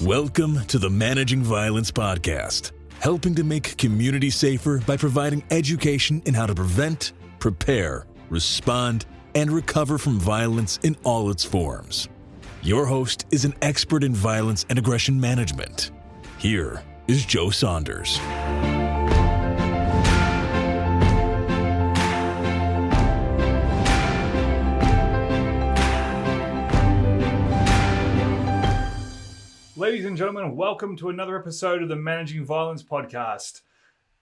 Welcome to the Managing Violence Podcast, helping to make communities safer by providing education in how to prevent, prepare, respond, and recover from violence in all its forms. Your host is an expert in violence and aggression management. Here is Joe Saunders. Ladies and gentlemen, welcome to another episode of the Managing Violence Podcast.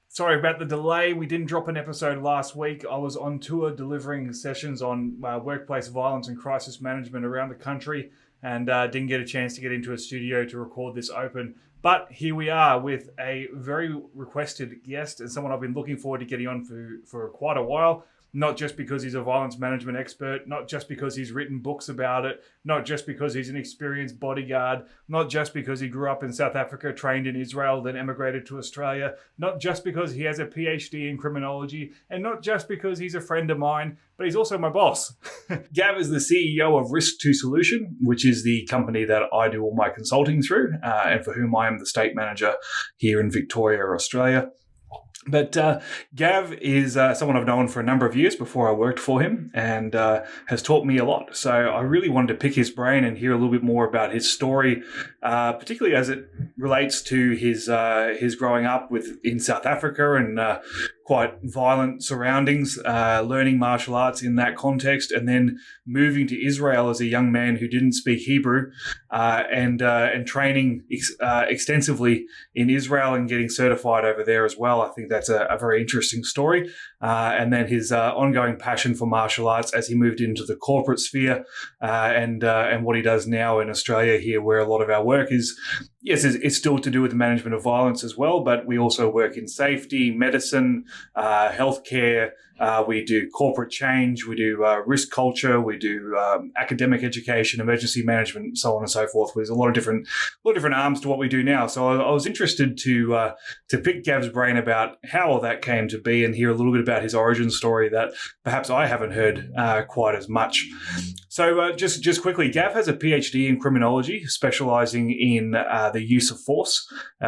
Sorry about the delay. We didn't drop an episode last week. I was on tour delivering sessions on workplace violence and crisis management around the country and didn't get a chance to get into a studio to record this open. But here we are with a very requested guest and someone I've been looking forward to getting on for quite a while. Not just because he's a violence management expert, not just because he's written books about it, not just because he's an experienced bodyguard, not just because he grew up in South Africa, trained in Israel, then emigrated to Australia, not just because he has a PhD in criminology, and not just because he's a friend of mine, but he's also my boss. Gav is the CEO of Risk2 Solution, which is the company that I do all my consulting through, and for whom I am the state manager here in Victoria, Australia. But Gav is someone I've known for a number of years before I worked for him and has taught me a lot. So I really wanted to pick his brain and hear a little bit more about his story, particularly as it relates to his growing up in South Africa and quite violent surroundings, learning martial arts in that context, and then moving to Israel as a young man who didn't speak Hebrew and training extensively in Israel and getting certified over there as well. I think that's a very interesting story. And then his ongoing passion for martial arts as he moved into the corporate sphere and what he does now in Australia here, where a lot of our work is, yes, it's still to do with the management of violence as well, but we also work in safety, medicine, healthcare. We do corporate change, we do risk culture, we do academic education, emergency management, so on and so forth. There's a lot of different arms to what we do now. So I was interested to pick Gav's brain about how all that came to be and hear a little bit about his origin story that perhaps I haven't heard quite as much. So just quickly, Gav has a PhD in criminology, specializing in the use of force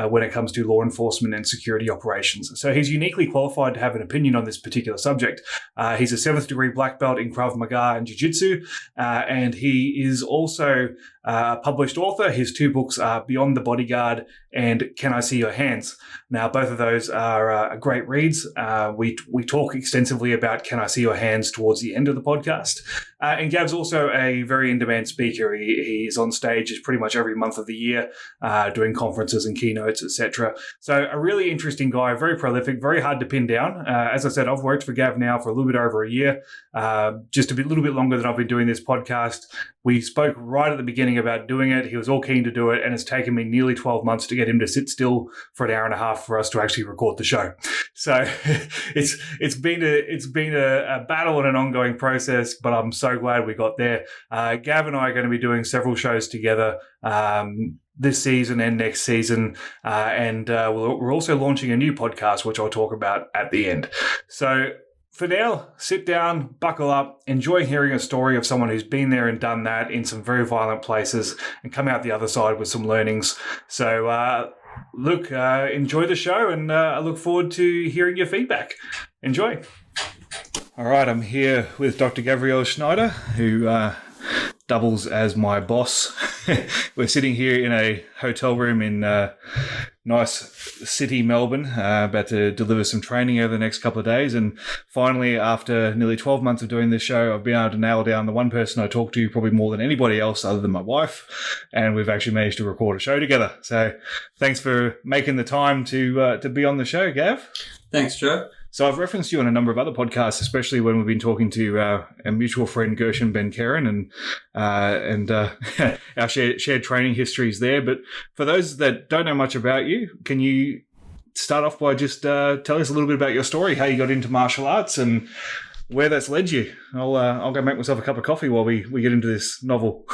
when it comes to law enforcement and security operations. So he's uniquely qualified to have an opinion on this particular subject. He's a 7th degree black belt in Krav Maga and jiujitsu, and he is also a published author. His 2 books are Beyond the Bodyguard and Can I See Your Hands? Now, both of those are great reads. We talk extensively about Can I See Your Hands towards the end of the podcast. And Gav's also a very in-demand speaker. He's on stage pretty much every month of the year, doing conferences and keynotes, etc. So a really interesting guy, very prolific, very hard to pin down. As I said, I've worked for Gav now for a little bit over a year, just a little bit longer than I've been doing this podcast. We spoke right at the beginning about doing it. He was all keen to do it, and it's taken me nearly 12 months to get him to sit still for an hour and a half for us to actually record the show. So it's been a battle and an ongoing process, but I'm so glad we got there. Gav and I are going to be doing several shows together this season and next season, and we're also launching a new podcast, which I'll talk about at the end. So for now, sit down, buckle up, enjoy hearing a story of someone who's been there and done that in some very violent places and come out the other side with some learnings. So enjoy the show, and I look forward to hearing your feedback. Enjoy. All right, I'm here with Dr. Gav Schneider, who doubles as my boss. We're sitting here in a hotel room in nice city Melbourne, about to deliver some training over the next couple of days. And finally, after nearly 12 months of doing this show, I've been able to nail down the one person I talk to probably more than anybody else other than my wife. And we've actually managed to record a show together. So thanks for making the time to be on the show, Gav. Thanks, Joe. So I've referenced you on a number of other podcasts, especially when we've been talking to our mutual friend Gershon Ben Karen and our shared training histories there. But for those that don't know much about you, can you start off by just tell us a little bit about your story, how you got into martial arts and where that's led you? I'll go make myself a cup of coffee while we get into this novel.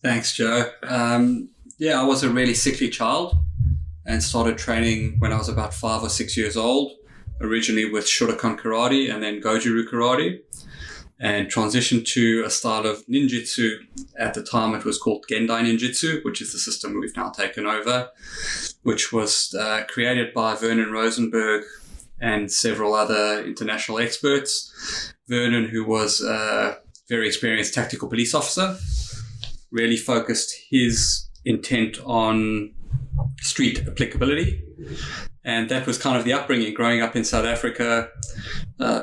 Thanks, Joe. I was a really sickly child and started training when I was about 5 or 6 years old. Originally with Shotokan karate and then Goju-ryu karate. and transitioned to a style of ninjutsu. At the time, it was called Gendai Ninjutsu, which is the system we've now taken over, which was created by Vernon Rosenberg and several other international experts. Vernon, who was a very experienced tactical police officer, really focused his intent on street applicability. And that was kind of the upbringing, growing up in South Africa,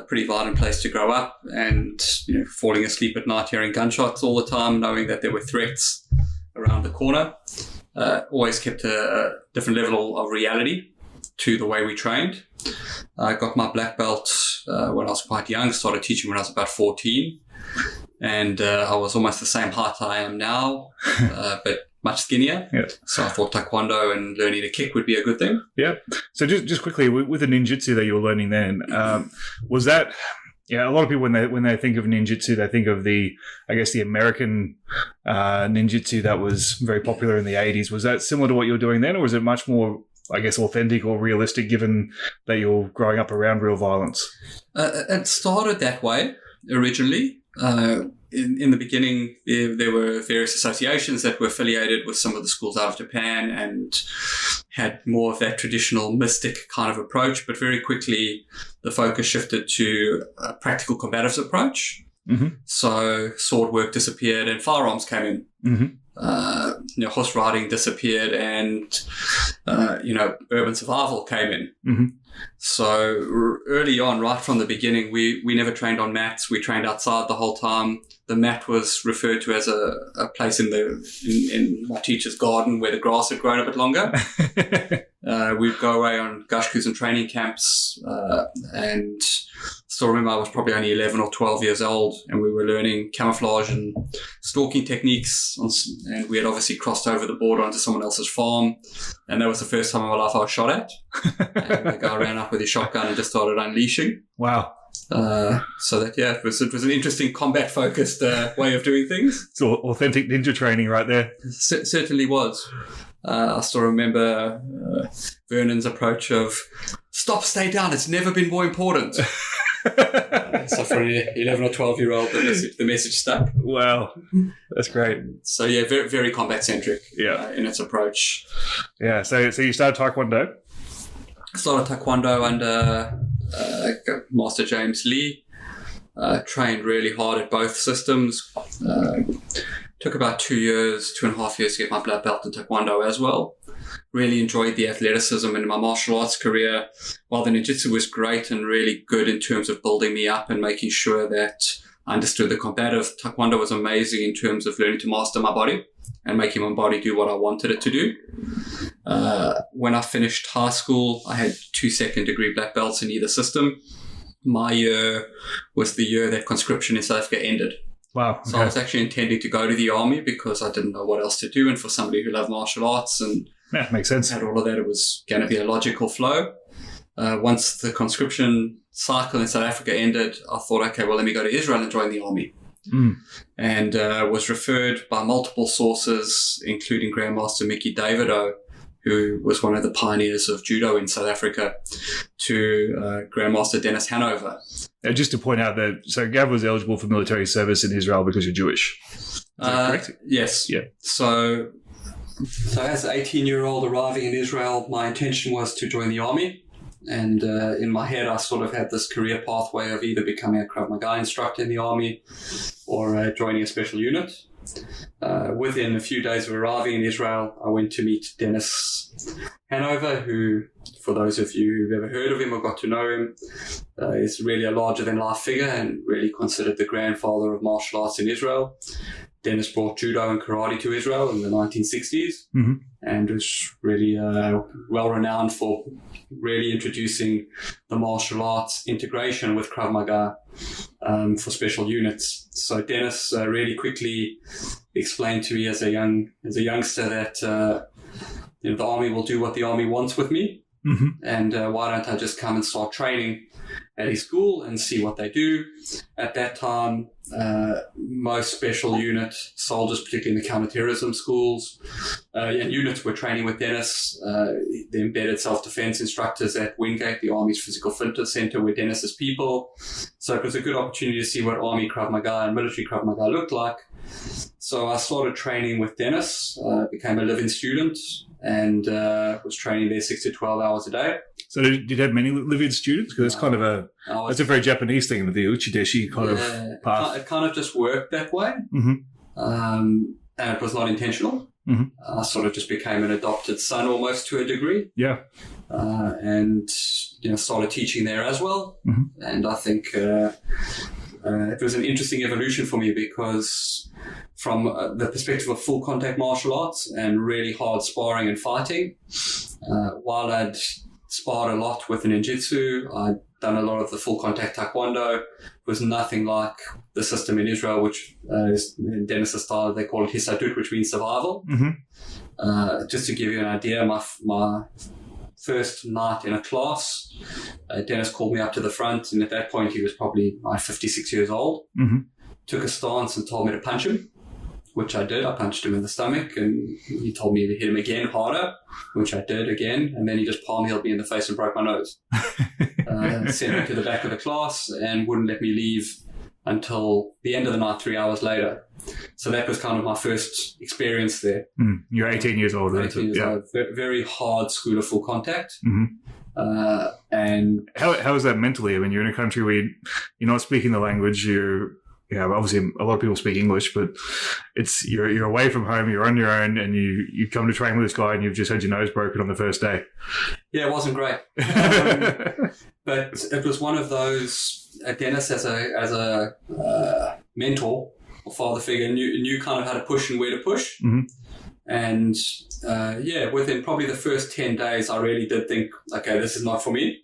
pretty violent place to grow up, and falling asleep at night hearing gunshots all the time, knowing that there were threats around the corner. Always kept a different level of reality to the way we trained. I got my black belt when I was quite young, started teaching when I was about 14. And I was almost the same height I am now, but much skinnier. Yeah. So I thought taekwondo and learning to kick would be a good thing. Yeah. So just quickly, with the ninjutsu that you were learning then, was that... Yeah, a lot of people, when they think of ninjutsu, they think of the American ninjutsu that was very popular in the 80s. Was that similar to what you were doing then, or was it much more, authentic or realistic, given that you're growing up around real violence? It started that way originally. In the beginning, there were various associations that were affiliated with some of the schools out of Japan and had more of that traditional mystic kind of approach. But very quickly, the focus shifted to a practical combatives approach. Mm-hmm. So sword work disappeared and firearms came in. Mm-hmm. Horse riding disappeared and, urban survival came in. Mm-hmm. So early on, right from the beginning, we never trained on mats. We trained outside the whole time. The mat was referred to as a place in my teacher's garden where the grass had grown a bit longer. We'd go away on gushkus and training camps, and still remember I was probably only 11 or 12 years old, and we were learning camouflage and stalking techniques, and we had obviously crossed over the border onto someone else's farm, and that was the first time in my life I was shot at. And the guy ran up with his shotgun and just started unleashing. Wow. It was an interesting combat-focused way of doing things. It's authentic ninja training right there. Certainly was. I still remember Vernon's approach of, stop, stay down, it's never been more important. So for an 11 or 12-year-old, the message stuck. Wow, that's great. So yeah, very, very combat-centric in its approach. Yeah, so you started Taekwondo? I started Taekwondo under Master James Lee. Trained really hard at both systems. Took about 2.5 years to get my black belt in Taekwondo as well. Really enjoyed the athleticism in my martial arts career. While the ninjutsu was great and really good in terms of building me up and making sure that I understood the combative, Taekwondo was amazing in terms of learning to master my body and making my body do what I wanted it to do. When I finished high school, I had 2 second-degree black belts in either system. My year was the year that conscription in South Africa ended. Wow. Okay. So I was actually intending to go to the army because I didn't know what else to do. And for somebody who loved martial arts and makes sense. Had all of that, it was going to be a logical flow. Once the conscription cycle in South Africa ended, I thought, okay, well, let me go to Israel and join the army. Mm. And was referred by multiple sources, including Grandmaster Mickey Davido, who was one of the pioneers of judo in South Africa, to Grandmaster Dennis Hanover. Just to point out that, so Gav was eligible for military service in Israel because you're Jewish. Is that correct? Yes. Yeah. So as an 18-year-old arriving in Israel, my intention was to join the army. And in my head, I sort of had this career pathway of either becoming a Krav Maga instructor in the army or joining a special unit. Within a few days of arriving in Israel, I went to meet Dennis Hanover, who, for those of you who've ever heard of him or got to know him, is really a larger-than-life figure and really considered the grandfather of martial arts in Israel. Dennis brought judo and karate to Israel in the 1960s, mm-hmm. and was really well-renowned for really introducing the martial arts integration with Krav Maga for special units. So Dennis really quickly explained to me as a youngster that the army will do what the army wants with me, mm-hmm. and why don't I just come and start training at his school and see what they do. At that time, most special unit soldiers, particularly in the counterterrorism schools, and units were training with Dennis, the embedded self-defense instructors at Wingate, the Army's physical fitness center, were Dennis's people. So it was a good opportunity to see what Army Krav Maga and military Krav Maga looked like. So I started training with Dennis, became a live-in student, and was training there 6 to 12 hours a day. So did you have many live-in students? Because it's kind of that's a very Japanese thing, the uchideshi kind of path. It kind of just worked that way. And it was not intentional. I sort of just became an adopted son almost to a degree. Yeah. And started teaching there as well. And I think it was an interesting evolution for me, because from the perspective of full contact martial arts and really hard sparring and fighting, while I'd sparred a lot with ninjutsu, I'd done a lot of the full contact taekwondo. It was nothing like the system in Israel, which is in Dennis' style, they call it hisadut, which means survival. Just to give you an idea, my first night in a class, Dennis called me up to the front, and at that point he was probably 56 years old. Took a stance and told me to punch him, which I did. I punched him in the stomach, and he told me to hit him again harder, which I did again, and then he just palm-heeled me in the face and broke my nose. Sent me to the back of the class and wouldn't let me leave until the end of the night, 3 hours later. So that was kind of my first experience there. You're 18 years old, right? 18 years old. Very hard school of full contact. And how is that mentally? I mean, you're in a country where you're not speaking the language. Obviously a lot of people speak English, but you're away from home, you're on your own, and you come to train with this guy, and you've just had your nose broken on the first day. Yeah, it wasn't great. But it was one of those, Dennis as a mentor or father figure knew kind of how to push and where to push. And within probably the first 10 days, I really did think, okay, this is not for me.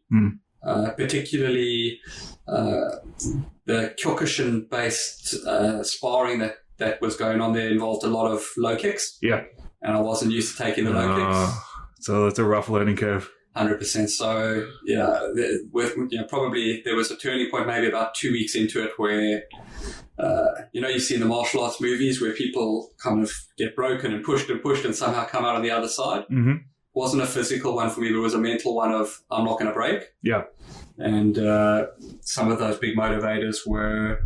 Particularly the Kyokushin-based sparring that was going on there involved a lot of low kicks. Yeah. And I wasn't used to taking the low kicks. So it's a rough learning curve. 100%. So, probably there was a turning point maybe about 2 weeks into it where, you see in the martial arts movies where people kind of get broken and pushed and somehow come out on the other side. Wasn't a physical one for me, but it was a mental one of, I'm not going to break. Yeah. And some of those big motivators were,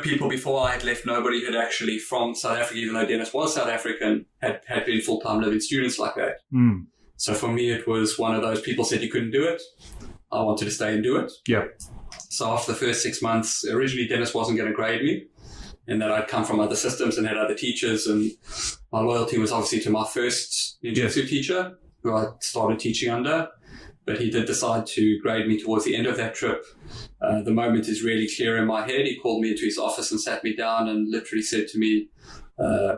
people before I had left, nobody had actually from South Africa, even though Dennis was South African, had been full-time living students like that. So for me, it was one of those people said you couldn't do it. I wanted to stay and do it. Yeah. So after the first 6 months, originally Dennis wasn't going to grade me, and that I'd come from other systems and had other teachers, and my loyalty was obviously to my first ninjutsu teacher, who I started teaching under. But he did decide to grade me towards the end of that trip. The moment is really clear in my head. He called me into his office and sat me down and literally said to me,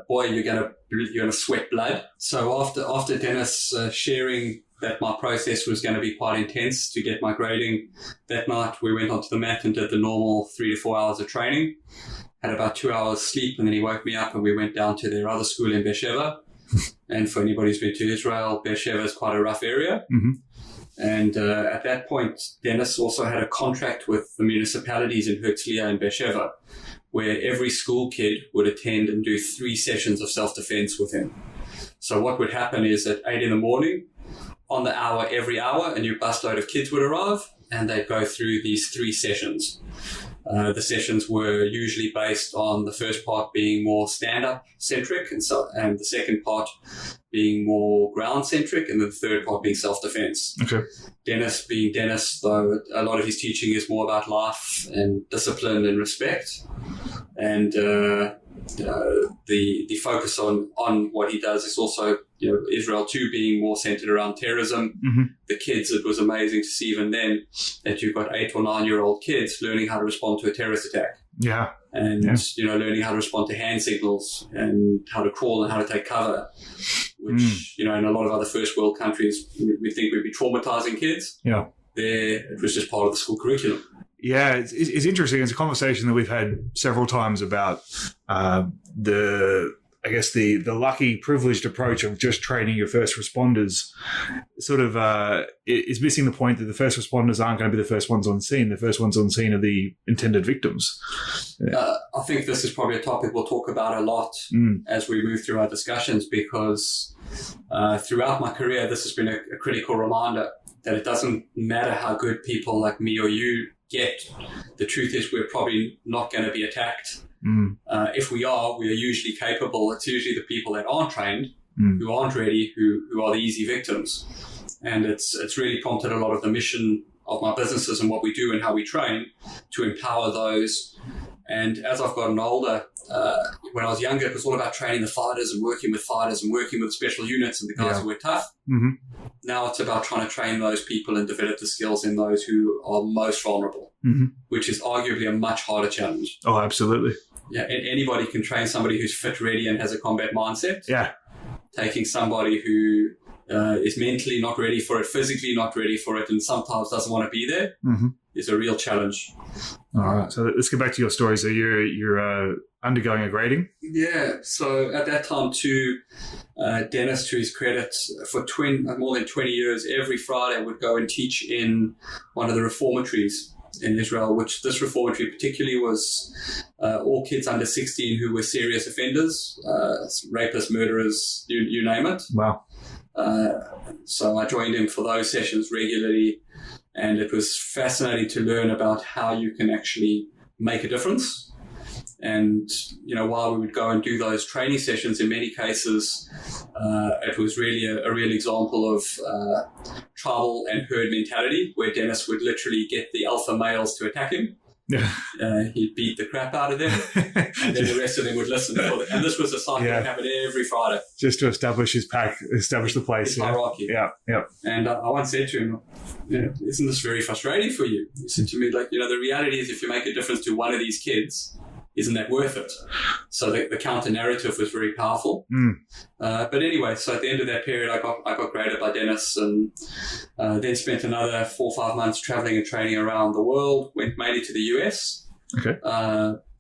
boy, you're gonna sweat blood. So after Dennis sharing that my process was going to be quite intense to get my grading, that night we went onto the mat and did the normal 3 to 4 hours of training. Had about 2 hours sleep, and then he woke me up and we went down to their other school in Beersheba. And for anybody who's been to Israel, Beersheba is quite a rough area. And at that point, Dennis also had a contract with the municipalities in Herzliya and Beersheba, where every school kid would attend and do 3 sessions of self-defense with him. So what would happen is at 8 in the morning, on the hour, every hour, a new busload of kids would arrive, and they'd go through these 3 sessions. The sessions were usually based on the first part being more stand-up centric, and the second part being more ground centric, and the third part being self-defense. Okay. Dennis being Dennis, though, a lot of his teaching is more about life and discipline and respect, and the focus on what he does is also, Israel too being more centered around terrorism. The kids, it was amazing to see even then that you've got 8 or 9 year old kids learning how to respond to a terrorist attack. Yeah. And, learning how to respond to hand signals and how to crawl and how to take cover, which, in a lot of other first world countries, we think we'd be traumatizing kids. Yeah. There, it was just part of the school curriculum. Yeah, it's interesting. It's a conversation that we've had several times about the lucky, privileged approach of just training your first responders sort of is missing the point that the first responders aren't going to be the first ones on scene. The first ones on scene are the intended victims. I think this is probably a topic we'll talk about a lot as we move through our discussions, because throughout my career, this has been a critical reminder that it doesn't matter how good people like me or you Yet the truth is we're probably not going to be attacked. If we are usually capable. It's usually the people that aren't trained, who aren't ready, who are the easy victims. And it's really prompted a lot of the mission of my businesses and what we do and how we train to empower those. And as I've gotten older, when I was younger, it was all about training the fighters and working with special units and the guys who were tough. Now it's about trying to train those people and develop the skills in those who are most vulnerable, which is arguably a much harder challenge. Oh, absolutely. Yeah, and anybody can train somebody who's fit, ready, and has a combat mindset. Yeah. Taking somebody who is mentally not ready for it, physically not ready for it, and sometimes doesn't want to be there is a real challenge. All right. So let's get back to your story. So you're undergoing a grading? Yeah. So at that time too, Dennis, to his credit, for more than 20 years, every Friday would go and teach in one of the reformatories in Israel, which this reformatory particularly was all kids under 16 who were serious offenders, rapists, murderers, you name it. Wow. So I joined him for those sessions regularly, and it was fascinating to learn about how you can actually make a difference. And, while we would go and do those training sessions, in many cases, it was really a real example of tribal and herd mentality, where Dennis would literally get the alpha males to attack him. Yeah. He'd beat the crap out of them, and then the rest of them would listen. And this was a cycle that happened every Friday. Just to establish his pack, establish the place. His hierarchy. Yeah. And I once said to him, isn't this very frustrating for you? He said to me, the reality is if you make a difference to one of these kids, isn't that worth it? So the counter narrative was very powerful. But anyway, so at the end of that period, I got graded by Dennis, and then spent another 4 or 5 months traveling and training around the world. Went mainly to the US. Okay.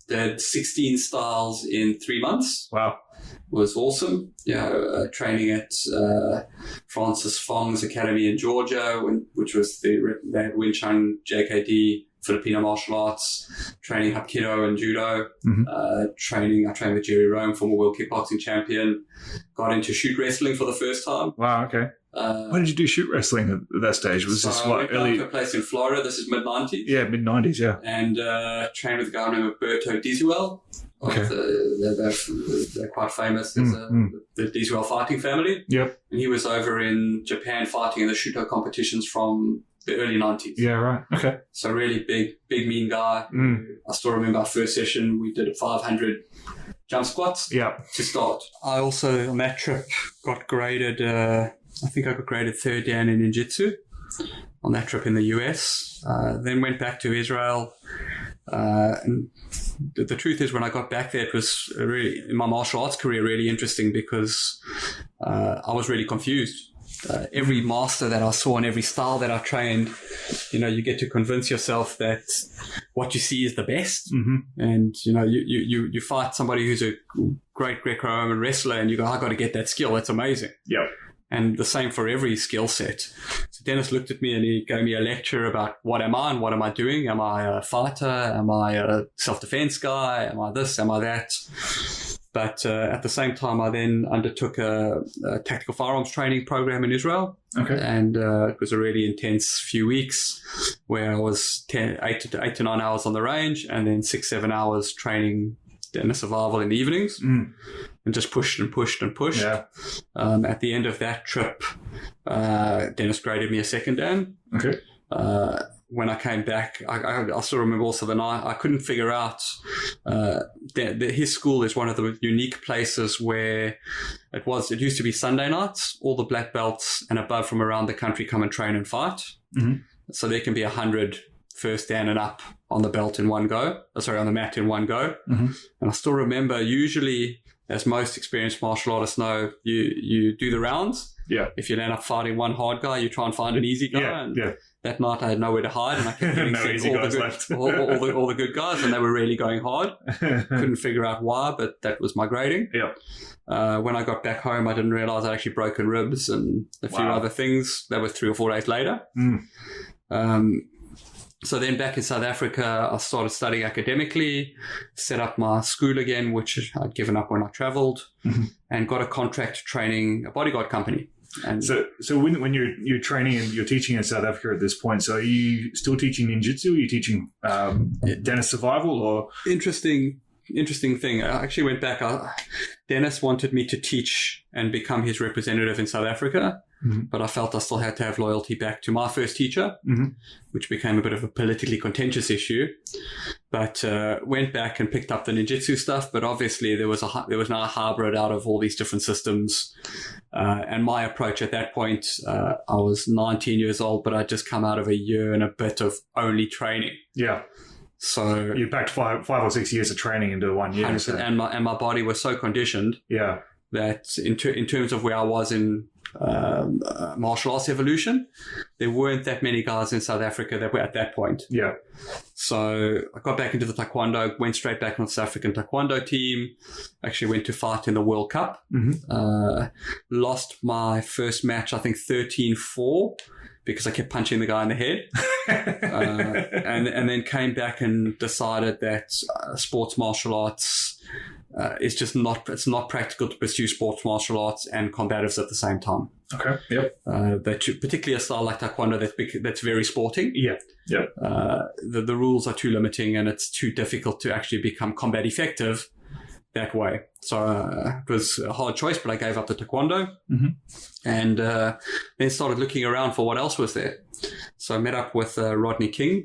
Did 16 styles in 3 months. Wow. Was awesome. Training at Francis Fong's Academy in Georgia, which was they had Wing Chun, JKD, Filipino martial arts, training Hapkido and Judo, I trained with Jerry Rome, former world kickboxing champion, got into shoot wrestling for the first time. Wow, okay. When did you do shoot wrestling at that stage? Was this what, early? I went to to a place in Florida, this is mid-90s. Yeah, mid-90s, yeah. And trained with a guy named Berto Disuel. Okay. They're quite famous. There's the Disuel fighting family. Yep. And he was over in Japan fighting in the Shuto competitions from the early 90s. Yeah, right. Okay. So really big, mean guy. I still remember our first session. We did 500 jump squats to start. I also, on that trip, got graded, I think I got graded third dan in jiu-jitsu on that trip in the US. Then went back to Israel. And the truth is, when I got back there, it was really, in my martial arts career, really interesting because I was really confused. Every master that I saw and every style that I trained, you get to convince yourself that what you see is the best. And, you fight somebody who's a great Greco-Roman wrestler and you go, I got to get that skill. That's amazing. Yep. And the same for every skill set. So Dennis looked at me and he gave me a lecture about what am I and what am I doing? Am I a fighter? Am I a self-defense guy? Am I this? Am I that? But at the same time, I then undertook a tactical firearms training program in Israel. Okay. And it was a really intense few weeks where I was 8 to 9 hours on the range and then 6-7 hours training in a survival in the evenings. And just pushed and pushed and pushed. Yeah. At the end of that trip, Dennis graded me a second dan. Okay. When I came back, I still remember also the night, I couldn't figure out, his school is one of the unique places where it used to be Sunday nights, all the black belts and above from around the country come and train and fight. So there can be 100 first dan and up on the belt in one go, on the mat in one go. And I still remember, usually, as most experienced martial artists know, you do the rounds. Yeah. If you end up fighting one hard guy, you try and find an easy guy. Yeah. That night I had nowhere to hide and I kept getting all the good guys and they were really going hard. Couldn't figure out why, but that was my grading. Yeah. When I got back home, I didn't realize I'd actually broken ribs and a few other things. That was 3 or 4 days later. So then back in South Africa, I started studying academically, set up my school again, which I'd given up when I traveled, and got a contract training a bodyguard company. And so when you're training and you're teaching in South Africa at this point, so are you still teaching ninjutsu? Are you teaching Dennis survival or interesting thing. I actually went back. Dennis wanted me to teach and become his representative in South Africa, but I felt I still had to have loyalty back to my first teacher, which became a bit of a politically contentious issue. But went back and picked up the ninjutsu stuff. But obviously there was now a hybrid out of all these different systems. And my approach at that point, I was 19 years old, but I'd just come out of a year and a bit of only training. Yeah. So you packed five or 6 years of training into 1 year, so. and my body was so conditioned, that in terms of where I was in martial arts evolution, there weren't that many guys in South Africa that were at that point. Yeah. So I got back into the taekwondo, went straight back on the South African taekwondo team. Actually went to fight in the World Cup. Lost my first match, I think 13-4. Because I kept punching the guy in the head, and then came back and decided that sports martial arts is just it's not practical to pursue sports martial arts and combatives at the same time. Okay. Yep. Particularly a style like taekwondo that's very sporting. Yeah. Yep. The rules are too limiting and it's too difficult to actually become combat effective that way. So it was a hard choice, but I gave up the taekwondo and then started looking around for what else was there. So I met up with Rodney King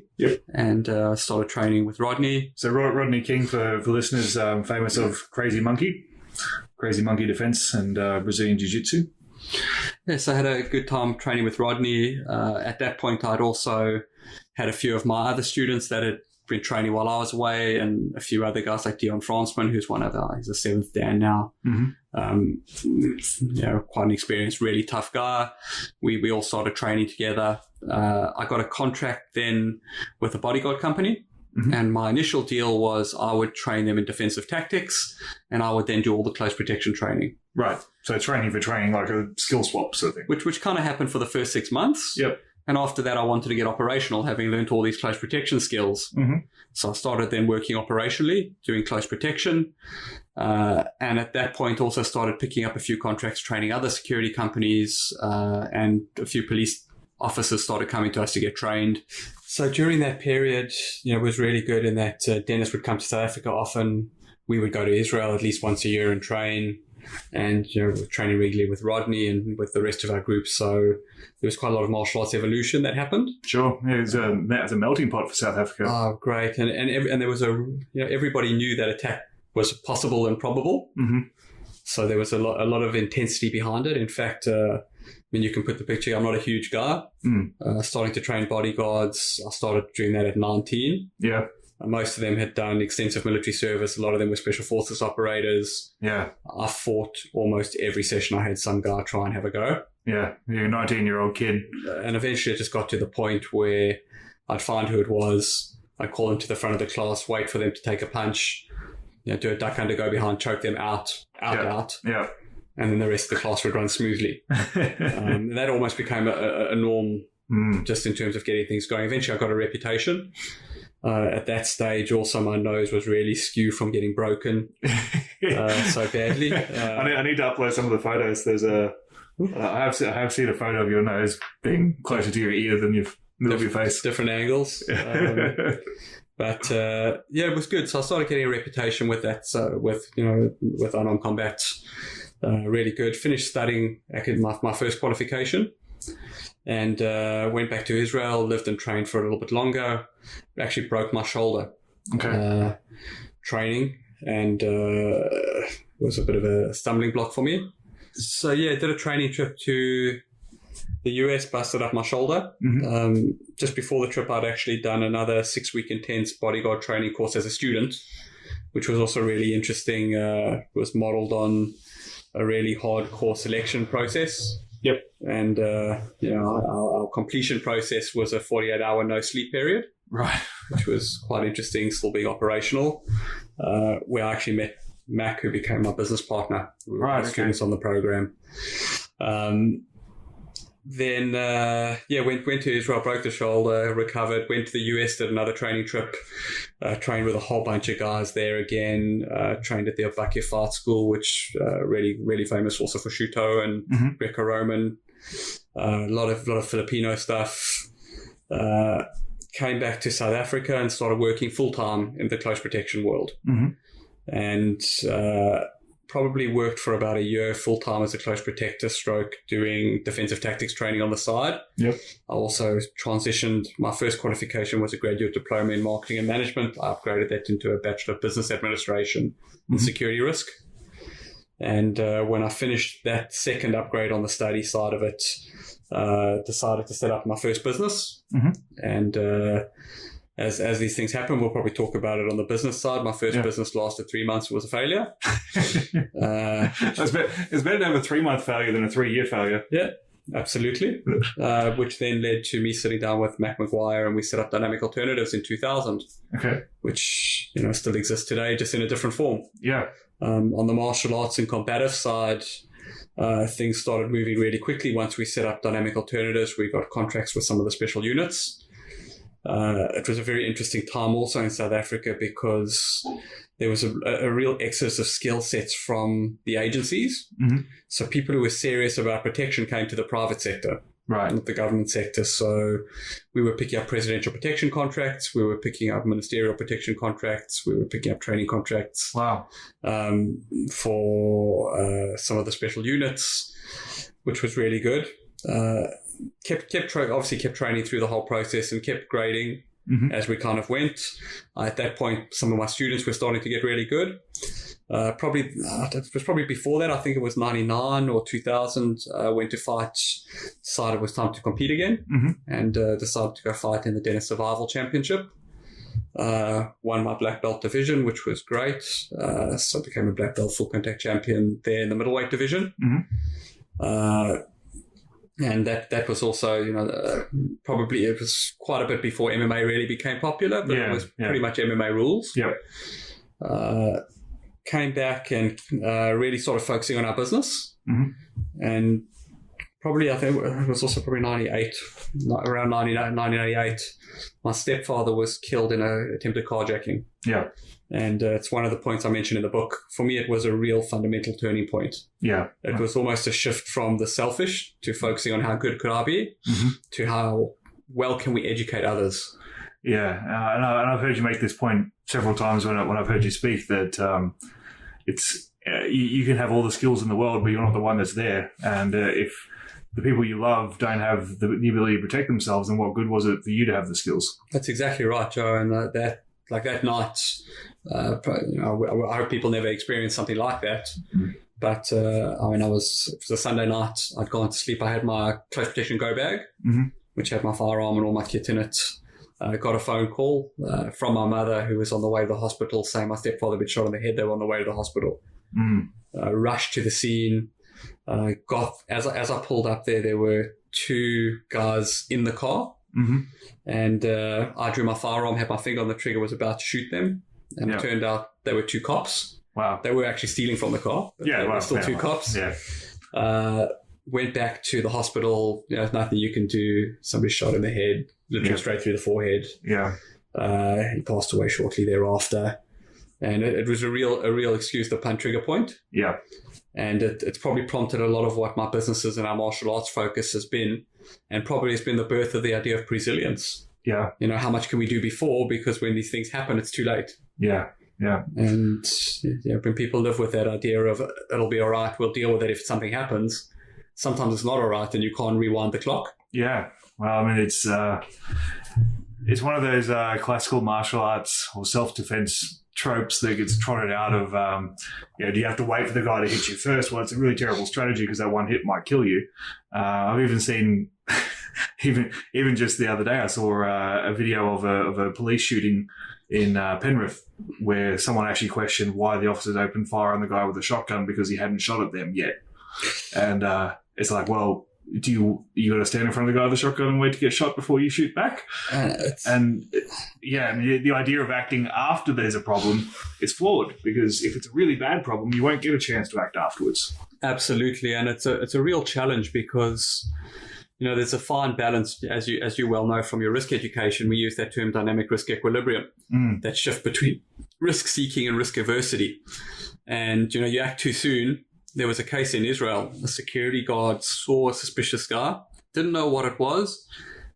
and started training with Rodney. So Rodney King, for listeners, famous of Crazy Monkey Defense and Brazilian Jiu-Jitsu. Yes, I had a good time training with Rodney. At that point, I'd also had a few of my other students that had been training while I was away, and a few other guys like Dion Fransman, who's he's a 7th Dan now. Quite an experienced, really tough guy. We all started training together. I got a contract then with a Bodyguard company, and my initial deal was I would train them in defensive tactics, and I would then do all the close protection training. Right. So training for training, like a skill swap sort of thing. Which kind of happened for the first 6 months. Yep. And after that, I wanted to get operational, having learned all these close protection skills. So I started then working operationally, doing close protection. And at that point, also started picking up a few contracts, training other security companies, and a few police officers started coming to us to get trained. So during that period, it was really good in that Dennis would come to South Africa often. We would go to Israel at least once a year and train. And we're training regularly with Rodney and with the rest of our group. So there was quite a lot of martial arts evolution that happened. Sure, yeah, it was a melting pot for South Africa. Oh, great! And there was everybody knew that attack was possible and probable. So there was a lot of intensity behind it. In fact, you can put the picture. I'm not a huge guy. Starting to train bodyguards, I started doing that at 19. Yeah. Most of them had done extensive military service. A lot of them were special forces operators. Yeah. I fought almost every session. I had some guy try and have a go. Yeah. You're a 19-year-old kid. And eventually it just got to the point where I'd find who it was. I'd call them to the front of the class, wait for them to take a punch, do a duck under, go behind, choke them out. Yeah. And then the rest of the class would run smoothly. That almost became a norm just in terms of getting things going. Eventually I got a reputation. At that stage, also my nose was really skew from getting broken so badly. I need to upload some of the photos. There's I have seen a photo of your nose being closer to your ear than your middle of your face. Different angles. But it was good. So I started getting a reputation with that. With unarmed combat, really good. Finished studying my first qualification. And went back to Israel, lived and trained for a little bit longer. Actually broke my shoulder training, and it was a bit of a stumbling block for me. So did a training trip to the US, busted up my shoulder. Just before the trip, I'd actually done another 6-week intense bodyguard training course as a student, which was also really interesting. It was modeled on a really hardcore selection process. Yep. And, our completion process was a 48-hour no sleep period. Right. Which was quite interesting, still being operational. Where I actually met Mac, who became my business partner. We were students on the program. then went to Israel, broke the shoulder, recovered, went to the US, did another training trip, trained with a whole bunch of guys there again, trained at the Abakir Fight School, which really famous also for Shuto and Greco-Roman, a lot of Filipino stuff. Came back to South Africa and started working full-time in the close protection world. And probably worked for about a year full-time as a close protector stroke doing defensive tactics training on the side. I also transitioned. My first qualification was a graduate diploma in marketing and management. I upgraded that into a Bachelor of Business Administration and Security Risk. And when I finished that second upgrade on the study side of it, decided to set up my first business. And as these things happen, we'll probably talk about it on the business side. My first business lasted 3 months, was a failure. It's better to have a 3-month failure than a 3-year failure. Yeah, absolutely. Which then led to me sitting down with Mac McGuire, and we set up Dynamic Alternatives in 2000. Which still exists today, just in a different form. On the martial arts and combative side, things started moving really quickly. Once we set up Dynamic Alternatives, we got contracts with some of the special units. It was a very interesting time also in South Africa because there was a real excess of skill sets from the agencies. So people who were serious about protection came to the private sector, not the government sector. So we were picking up presidential protection contracts. We were picking up ministerial protection contracts. We were picking up training contracts. For some of the special units, which was really good. Kept training through the whole process and kept grading as we kind of went. At that point, some of my students were starting to get really good. It was probably before that. I think it was 99 or 2000. Went to fight, decided it was time to compete again, and decided to go fight in the Dennis Survival Championship. Won my black belt division, which was great. So I became a black belt full contact champion there in the middleweight division. And that was also, probably it was quite a bit before MMA really became popular, but it was pretty much MMA rules. Came back and really started focusing on our business. And probably, I think it was also probably 98, around 1988, my stepfather was killed in an attempted carjacking. And it's one of the points I mentioned in the book. For me, it was a real fundamental turning point. It was almost a shift from the selfish to focusing on how good could I be to how well can we educate others. And I've heard you make this point several times when I've heard you speak that it's you can have all the skills in the world, but you're not the one that's there. And if the people you love don't have the ability to protect themselves, then what good was it for you to have the skills? That's exactly right, Joe. And that night, I hope people never experience something like that. But it was a Sunday night. I'd gone to sleep. I had my close protection go bag, which had my firearm and all my kit in it. Got a phone call from my mother, who was on the way to the hospital, saying my stepfather had been shot in the head. They were on the way to the hospital. Rushed to the scene. As I pulled up there were 2 guys in the car. And I drew my firearm, had my finger on the trigger, was about to shoot them. And it turned out they were 2 cops. They were actually stealing from the car. But they were still 2 cops. Went back to the hospital. There's nothing you can do. Somebody shot in the head, literally straight through the forehead. He passed away shortly thereafter. And it was a real excuse to punt trigger point. And it's probably prompted a lot of what my businesses and our martial arts focus has been, and probably has been the birth of the idea of resilience. How much can we do before? Because when these things happen, it's too late. And when people live with that idea of it'll be all right, we'll deal with it if something happens, sometimes it's not all right and you can't rewind the clock. It's one of those classical martial arts or self-defense tropes that gets trotted out of, do you have to wait for the guy to hit you first? Well, it's a really terrible strategy because that one hit might kill you. I've even seen, even just the other day, I saw a video of a police shooting in Penrith where someone actually questioned why the officers opened fire on the guy with the shotgun because he hadn't shot at them yet. And it's like, well, you got to stand in front of the guy with the shotgun and wait to get shot before you shoot back? The idea of acting after there's a problem is flawed, because if it's a really bad problem, you won't get a chance to act afterwards. Absolutely, and it's a real challenge because there's a fine balance, as you well know from your risk education. We use that term dynamic risk equilibrium, that shift between risk seeking and risk aversity. And, you act too soon. There was a case in Israel. A security guard saw a suspicious guy, didn't know what it was,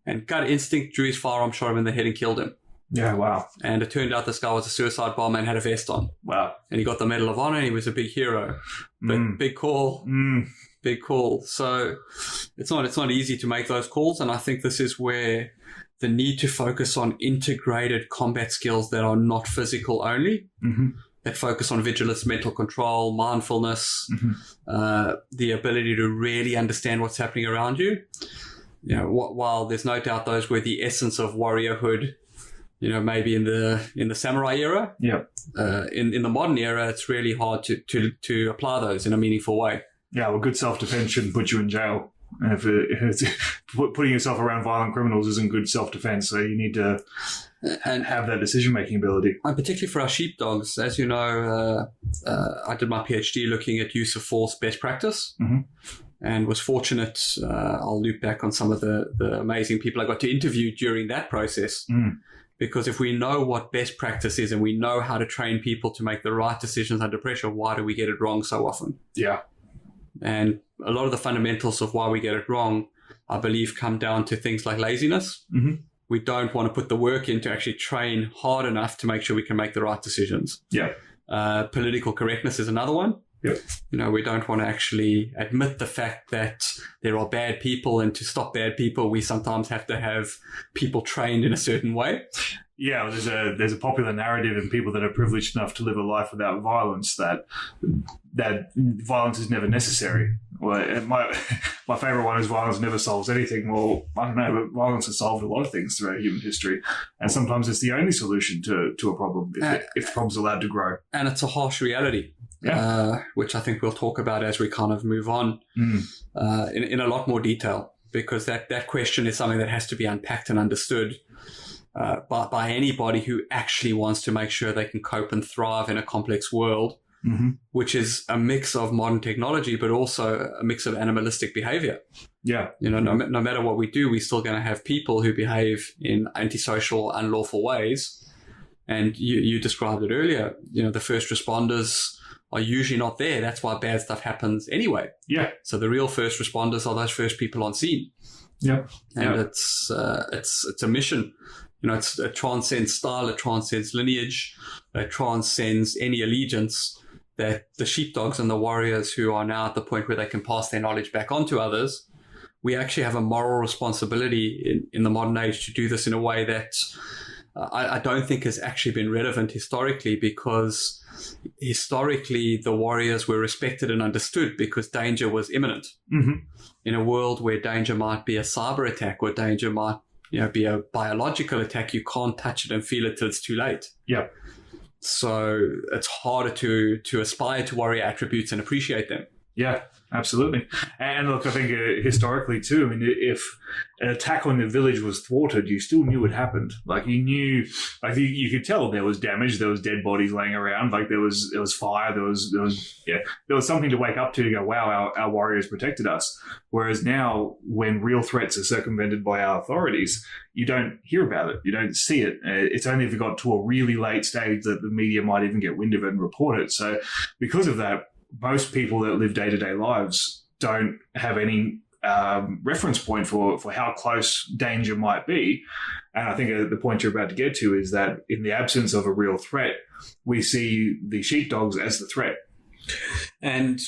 and gut instinct drew his firearm, shot him in the head and killed him. Yeah, wow. And it turned out this guy was a suicide bomber and had a vest on. Wow. And he got the Medal of Honor and he was a big hero. But big call. Big call. So it's not easy to make those calls. And I think this is where the need to focus on integrated combat skills that are not physical only, that focus on vigilance, mental control, mindfulness, the ability to really understand what's happening around you. While there's no doubt those were the essence of warriorhood, maybe in the samurai era. Yeah. In the modern era, it's really hard to apply those in a meaningful way. Yeah, well, good self-defense shouldn't put you in jail. Putting yourself around violent criminals isn't good self-defense, so you need to have that decision-making ability. And particularly for our sheepdogs, as you know, I did my PhD looking at use of force best practice, and was fortunate. I'll loop back on some of the amazing people I got to interview during that process. Because if we know what best practice is and we know how to train people to make the right decisions under pressure, why do we get it wrong so often? Yeah. And a lot of the fundamentals of why we get it wrong, I believe, come down to things like laziness. We don't want to put the work in to actually train hard enough to make sure we can make the right decisions. Yeah. Political correctness is another one. Yep. We don't want to actually admit the fact that there are bad people, and to stop bad people, we sometimes have to have people trained in a certain way. Yeah, there's a popular narrative in people that are privileged enough to live a life without violence that violence is never necessary. Well, my favorite one is violence never solves anything. Well, I don't know, but violence has solved a lot of things throughout human history, and sometimes it's the only solution to a problem if the problem's allowed to grow. And it's a harsh reality. Yeah. Which I think we'll talk about as we kind of move on in a lot more detail, because that question is something that has to be unpacked and understood by anybody who actually wants to make sure they can cope and thrive in a complex world, which is a mix of modern technology, but also a mix of animalistic behavior. Yeah. No matter what we do, we're still going to have people who behave in antisocial, unlawful ways. And you described it earlier. The first responders are usually not there. That's why bad stuff happens anyway. Yeah. So the real first responders are those first people on scene. Yeah. And it's a mission. It transcends style, it transcends lineage, it transcends any allegiance, that the sheepdogs and the warriors who are now at the point where they can pass their knowledge back on to others, we actually have a moral responsibility in the modern age to do this in a way that I don't think has actually been relevant historically, because historically the warriors were respected and understood because danger was imminent. In a world where danger might be a cyber attack, or danger might be a biological attack, you can't touch it and feel it till it's too late. Yeah. So it's harder to aspire to warrior attributes and appreciate them. Yeah, absolutely. And look, I think historically too, if an attack on the village was thwarted, you still knew it happened. Like you knew, like you could tell there was damage, there was dead bodies laying around, like there was fire, there was something to wake up to go, wow, our warriors protected us. Whereas now, when real threats are circumvented by our authorities, you don't hear about it, you don't see it. It's only if it got to a really late stage that the media might even get wind of it and report it. So because of that, most people that live day-to-day lives don't have any reference point for how close danger might be. And I think the point you're about to get to is that in the absence of a real threat, we see the sheepdogs as the threat. And,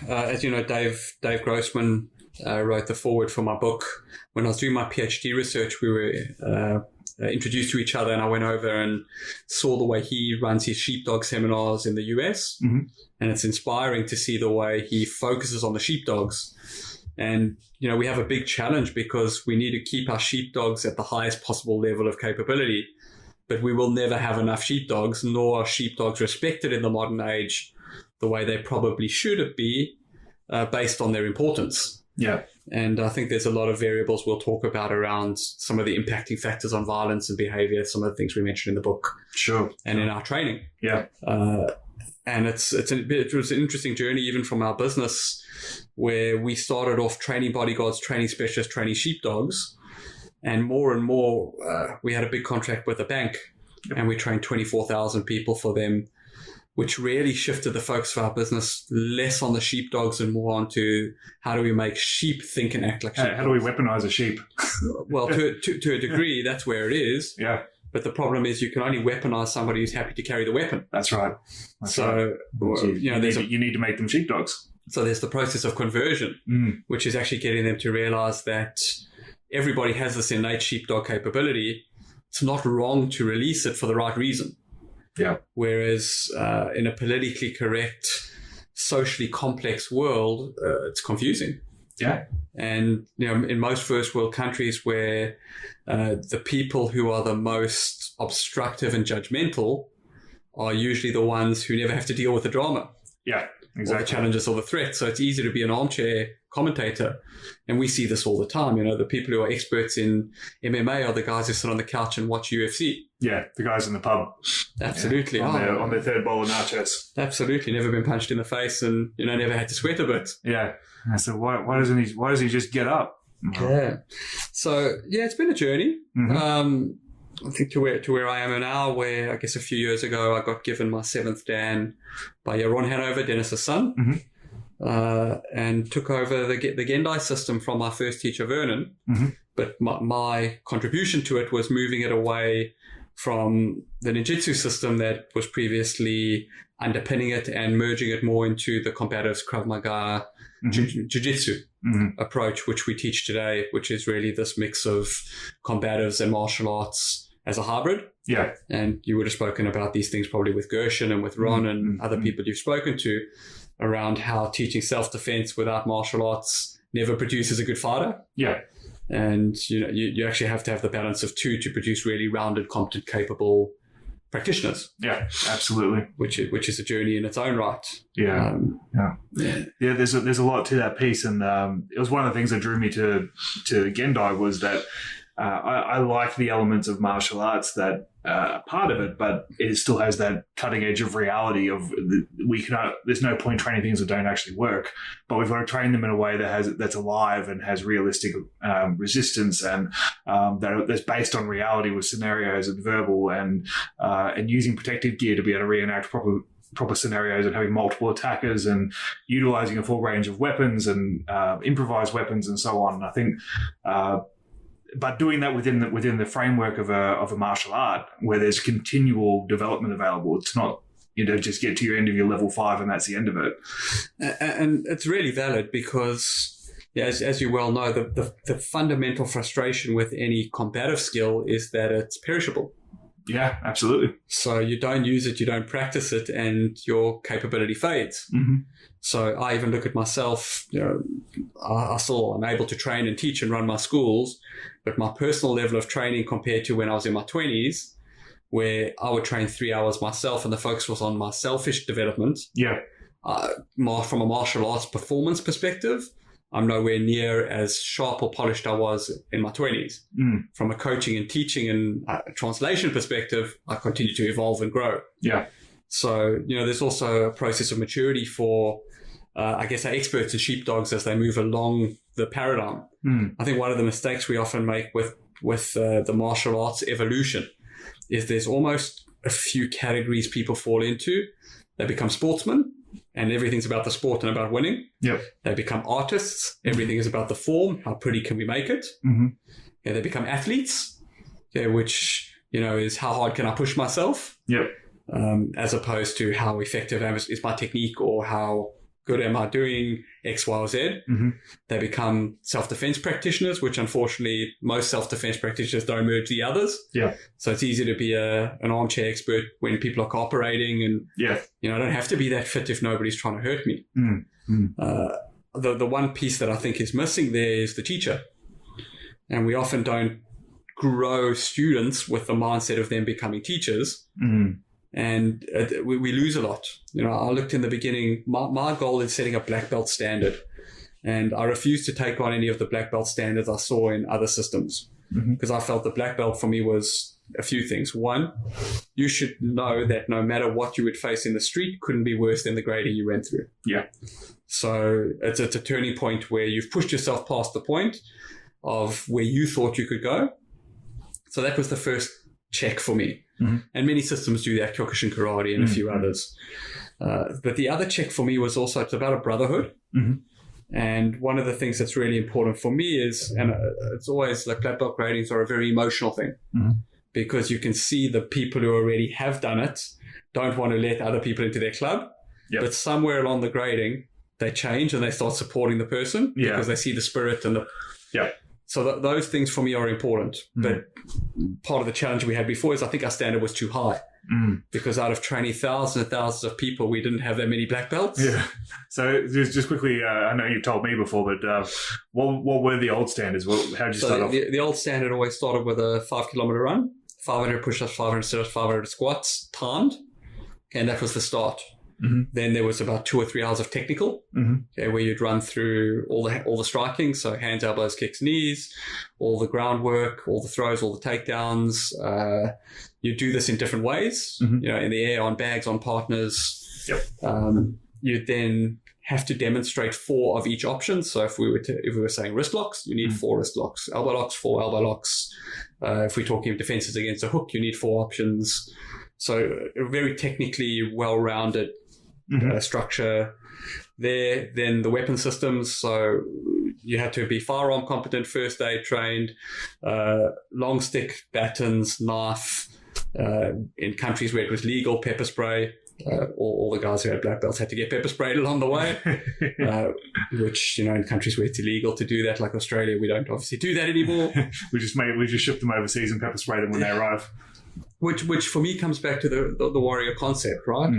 as you know, Dave Grossman wrote the foreword for my book. When I was doing my PhD research, we were introduced to each other, and I went over and saw the way he runs his sheepdog seminars in the US. And it's inspiring to see the way he focuses on the sheepdogs. And, we have a big challenge because we need to keep our sheepdogs at the highest possible level of capability, but we will never have enough sheepdogs, nor are sheepdogs respected in the modern age the way they probably should be based on their importance. Yeah. And I think there's a lot of variables we'll talk about around some of the impacting factors on violence and behavior, some of the things we mentioned in the book. Sure. And in our training. Yeah. And it was an interesting journey even from our business, where we started off training bodyguards, training specialists, training sheepdogs. And more, we had a big contract with a bank, and we trained 24,000 people for them, which really shifted the focus of our business less on the sheepdogs and more onto how do we make sheep think and act like sheep. How do we weaponize a sheep? Well, to a degree, that's where it is. Yeah. But the problem is you can only weaponize somebody who's happy to carry the weapon. That's right. You need to make them sheepdogs. So there's the process of conversion, which is actually getting them to realize that everybody has this innate sheepdog capability. It's not wrong to release it for the right reason. Yeah. Whereas in a politically correct, socially complex world, it's confusing. Yeah. And in most first world countries where the people who are the most obstructive and judgmental are usually the ones who never have to deal with the drama. Yeah, exactly. Or the challenges or the threats. So it's easy to be an armchair commentator. And we see this all the time. The people who are experts in MMA are the guys who sit on the couch and watch UFC. Yeah, the guys in the pub. Absolutely. Yeah, on their third bowl of nachos. Absolutely. Never been punched in the face and, never had to sweat a bit. Yeah. So why doesn't he just get up? Yeah. So, it's been a journey. Mm-hmm. I think to where I am now, where I guess a few years ago I got given my seventh Dan by Ron Hanover, Dennis's son, and took over the Gendai system from my first teacher, Vernon. Mm-hmm. But my contribution to it was moving it away from the ninjutsu system that was previously underpinning it and merging it more into the combatives Krav Maga jiujitsu approach, which we teach today, which is really this mix of combatives and martial arts as a hybrid. Yeah. And you would have spoken about these things probably with Gershon and with Ron and other people you've spoken to around how teaching self-defense without martial arts never produces a good fighter. Yeah. And you actually have to have the balance of two to produce really rounded, competent, capable practitioners. Yeah, absolutely. Which is a journey in its own right. Yeah. There's a lot to that piece, and it was one of the things that drew me to Gendai was that I like the elements of martial arts that are part of it, but it still has that cutting edge of reality of there's no point training things that don't actually work, but we've got to train them in a way that's alive and has realistic resistance and that's based on reality with scenarios and verbal and using protective gear to be able to reenact proper scenarios and having multiple attackers and utilizing a full range of weapons and improvised weapons and so on. I think but doing that within the framework of a martial art where there's continual development available. It's not, just get to your end of your level 5 and that's the end of it. And it's really valid because, as you well know, the fundamental frustration with any combative skill is that it's perishable. Yeah, absolutely. So you don't use it, you don't practice it, and your capability fades. Mm-hmm. So I even look at myself, I still am able to train and teach and run my schools, but my personal level of training compared to when I was in my 20s, where I would train 3 hours myself and the focus was on my selfish development. Yeah. From a martial arts performance perspective, I'm nowhere near as sharp or polished I was in my 20s. From a coaching and teaching and translation perspective, I continue to evolve and grow. Yeah. So, there's also a process of maturity for, our experts and sheepdogs as they move along the paradigm. I think one of the mistakes we often make with the martial arts evolution is there's almost a few categories people fall into. They become sportsmen, and everything's about the sport and about winning. Yep. They become artists. Everything is about the form. How pretty can we make it? Mm-hmm. They become athletes, which, is how hard can I push myself? Yep. As opposed to how effective is my technique or how good am I doing X, Y, or Z. Mm-hmm. They become self-defense practitioners, which unfortunately most self-defense practitioners don't merge the others. Yeah. So it's easy to be an armchair expert when people are cooperating and, I don't have to be that fit if nobody's trying to hurt me. The one piece that I think is missing there is the teacher. And we often don't grow students with the mindset of them becoming teachers. And we lose a lot. I looked in the beginning, my goal is setting a black belt standard. And I refused to take on any of the black belt standards I saw in other systems because I felt the black belt for me was a few things. One, you should know that no matter what you would face in the street couldn't be worse than the grading you went through. Yeah. So it's a turning point where you've pushed yourself past the point of where you thought you could go. So that was the first check for me. Mm-hmm. And many systems do that, Kyokushin Karate and a few others. But the other check for me was also, it's about a brotherhood. Mm-hmm. And one of the things that's really important for me is, and it's always like black belt gradings are a very emotional thing, because you can see the people who already have done it don't want to let other people into their club. Yep. But somewhere along the grading, they change and they start supporting the person because they see the spirit and the... Yeah. So those things for me are important. But part of the challenge we had before is I think our standard was too high. Because out of training thousands and thousands of people, we didn't have that many black belts. Yeah. So just quickly, I know you've told me before, but what were the old standards? How did you start off? The old standard always started with a 5-kilometer run, 500 push-ups, 500 sit-ups, 500 squats, timed. And that was the start. Then there was about 2 or 3 hours of technical, where you'd run through all the striking, so hands, elbows, kicks, knees, all the groundwork, all the throws, all the takedowns. You do this in different ways, in the air, on bags, on partners. Yep. You then have to demonstrate 4 of each option. So if we were saying wrist locks, you need 4 wrist locks. Elbow locks, 4 elbow locks. If we're talking defenses against a hook, you need 4 options. So a very technically well-rounded structure there. Then the weapon systems. So you had to be firearm competent, first aid trained, long stick, batons, knife. In countries where it was legal, pepper spray. All the guys who had black belts had to get pepper sprayed along the way, which, in countries where it's illegal to do that, like Australia, we don't obviously do that anymore. we just ship them overseas and pepper spray them when they arrive. Which for me comes back to the warrior concept, right?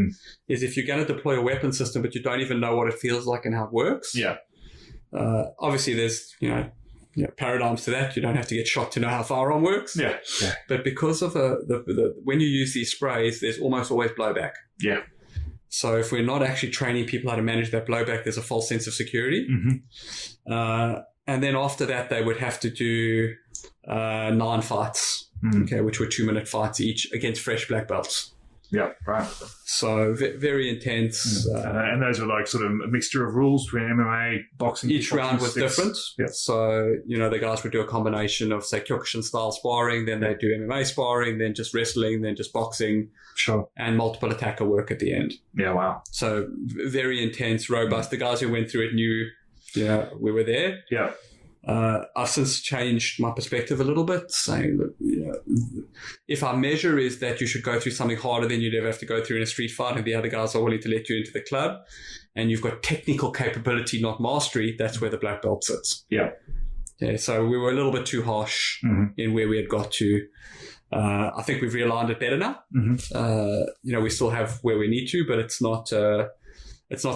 Is if you're going to deploy a weapon system, but you don't even know what it feels like and how it works. Yeah. Obviously, there's paradigms to that. You don't have to get shot to know how firearm works. Yeah. But because of the when you use these sprays, there's almost always blowback. Yeah. So if we're not actually training people how to manage that blowback, there's a false sense of security. And then after that, they would have to do 9 fights, which were 2-minute fights each against fresh black belts. Yeah, right. So very intense. And those were like sort of a mixture of rules between MMA, boxing. Each round was different. Yeah. So, the guys would do a combination of, say, Kyokushin style sparring, then they'd do MMA sparring, then just wrestling, then just boxing. Sure. And multiple attacker work at the end. Yeah, wow. So very intense, robust. The guys who went through it knew, we were there. Yeah. I've since changed my perspective a little bit, saying that if our measure is that you should go through something harder than you'd ever have to go through in a street fight, and the other guys are willing to let you into the club, and you've got technical capability, not mastery, that's where the black belt sits. Yeah. So we were a little bit too harsh in where we had got to. I think we've realigned it better now. We still have where we need to, but it's not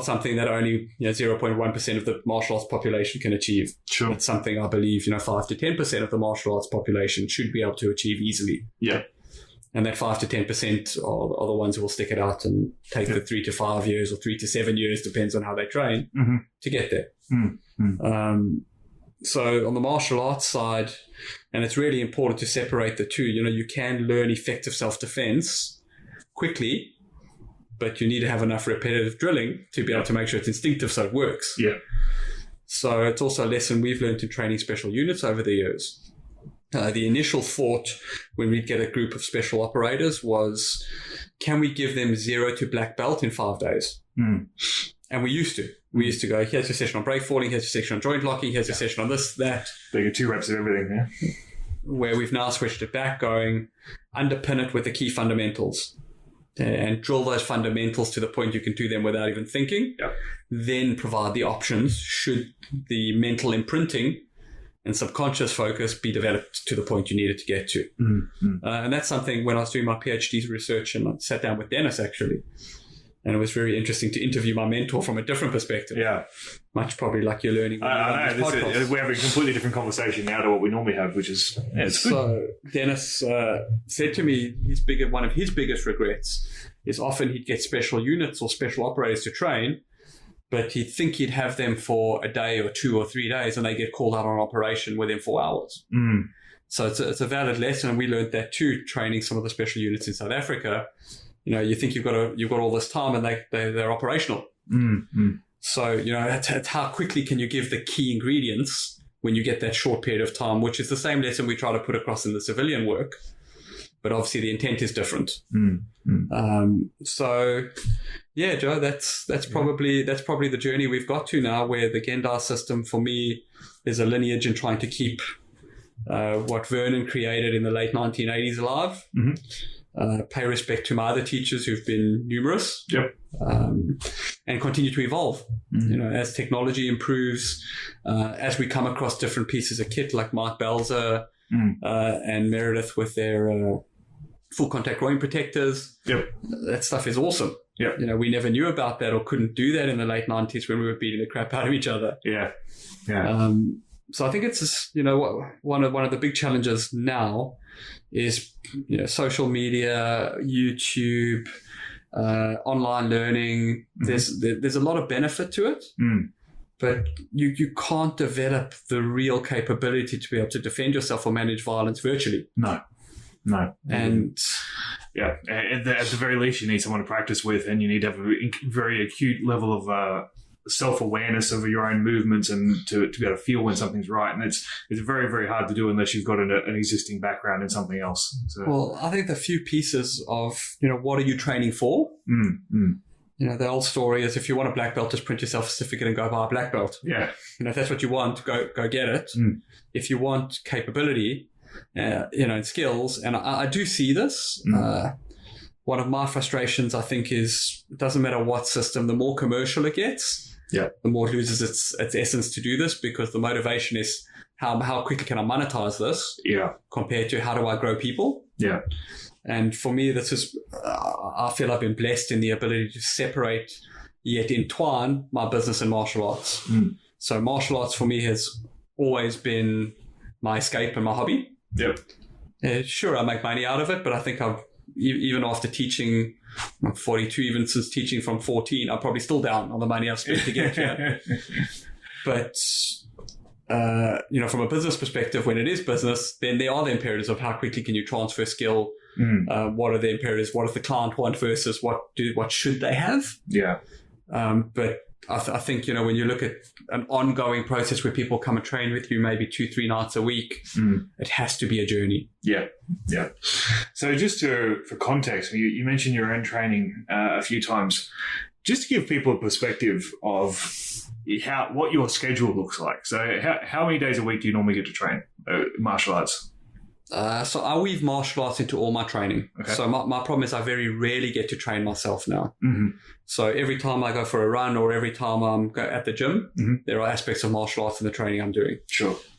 something that only 0.1% of the martial arts population can achieve. Sure. It's something I believe 5 to 10% of the martial arts population should be able to achieve easily. Yeah. And that 5 to 10% are the ones who will stick it out and take the 3 to 5 years or 3 to 7 years, depends on how they train, to get there. So on the martial arts side, and it's really important to separate the two, you can learn effective self-defense quickly, but you need to have enough repetitive drilling to be able to make sure it's instinctive so it works. Yeah. So it's also a lesson we've learned in training special units over the years. The initial thought when we'd get a group of special operators was, can we give them 0 to black belt in 5 days? And we used to. We used to go, here's your session on break falling, here's your session on joint locking, here's your session on this, that. They get 2 reps of everything, yeah. Where we've now switched it back, going, underpin it with the key fundamentals. And drill those fundamentals to the point you can do them without even thinking. Yeah. Then provide the options should the mental imprinting and subconscious focus be developed to the point you need it to get to. And that's something when I was doing my PhD research, and I sat down with Dennis actually, and it was very interesting to interview my mentor from a different perspective. Yeah. Much probably like you're learning. I know. We're having a completely different conversation now to what we normally have, which is, it's good. So Dennis said to me, one of his biggest regrets is often he'd get special units or special operators to train, but he'd think he'd have them for a day or 2 or 3 days, and they get called out on operation within 4 hours. So it's a valid lesson, and we learned that too, training some of the special units in South Africa. You think you've got all this time, and they're operational. So it's how quickly can you give the key ingredients when you get that short period of time, which is the same lesson we try to put across in the civilian work, but obviously the intent is different. So yeah, Joe, that's probably the journey we've got to now, where the Gendai system for me is a lineage in trying to keep what Vernon created in the late 1980s alive. Pay respect to my other teachers who've been numerous. And continue to evolve. As technology improves, as we come across different pieces of kit like Mark Belzer and Meredith with their full contact groin protectors. That stuff is awesome. We never knew about that or couldn't do that in the late 90s when we were beating the crap out of each other. So I think it's just, one of the big challenges now is social media, YouTube, online learning. There's a lot of benefit to it, but you can't develop the real capability to be able to defend yourself or manage violence virtually. No. And at the very least, you need someone to practice with, and you need to have a very acute level of self-awareness of your own movements and to be able to feel when something's right. And it's very, very hard to do unless you've got an existing background in something else. So. Well, I think the few pieces of, what are you training for? The old story is, if you want a black belt, just print yourself a certificate and go buy a black belt. If that's what you want, go get it. If you want capability, and skills, and I do see this. One of my frustrations, I think, is it doesn't matter what system, the more commercial it gets, the more it loses its essence to do this, because the motivation is how quickly can I monetize this compared to how do I grow people. And for me, this is, I feel I've been blessed in the ability to separate yet entwine my business and martial arts. So martial arts for me has always been my escape and my hobby. Sure, I make money out of it, but I think I've, even after teaching, I'm 42, even since teaching from 14, I'm probably still down on the money I've spent to get here. But, from a business perspective, when it is business, then there are the imperatives of how quickly can you transfer skill. What are the imperatives? What does the client want versus what should they have? But I think, when you look at an ongoing process where people come and train with you maybe 2-3 nights a week, it has to be a journey. So just for context, you mentioned your own training a few times. Just to give people a perspective of what your schedule looks like. So how many days a week do you normally get to train martial arts? So I weave martial arts into all my training. So my problem is I very rarely get to train myself now. So every time I go for a run or every time I'm at the gym, there are aspects of martial arts in the training I'm doing.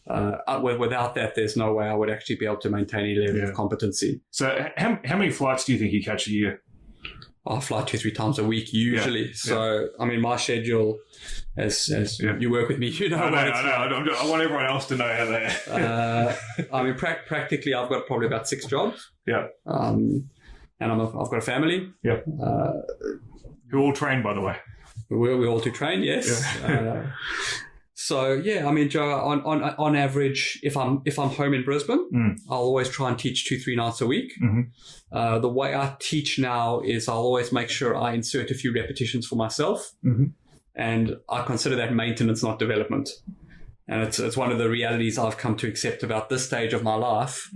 Without that, there's no way I would actually be able to maintain any level of competency. So how many flights do you think you catch a year? I fly 2-3 times a week usually. So, I mean, my schedule, as you work with me, I know. I want everyone else to know how they I mean, practically, I've got probably about 6 jobs. And I've got a family. Who all train, by the way. We all do train, yes. So I mean, Joe, on average, if I'm home in Brisbane, I'll always try and teach 2-3 nights a week. The way I teach now is I'll always make sure I insert a few repetitions for myself, and I consider that maintenance, not development. And it's one of the realities I've come to accept about this stage of my life,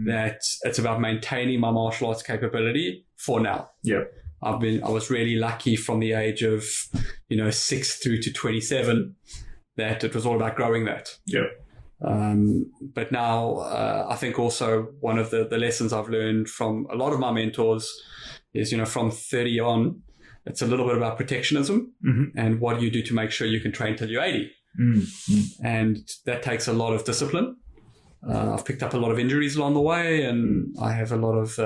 that it's about maintaining my martial arts capability for now. I was really lucky from the age of 6 through to 27. That it was all about growing that. But now I think also one of the lessons I've learned from a lot of my mentors is, from 30 on, it's a little bit about protectionism and what do you do to make sure you can train till you're 80. And that takes a lot of discipline. I've picked up a lot of injuries along the way, and I have a lot of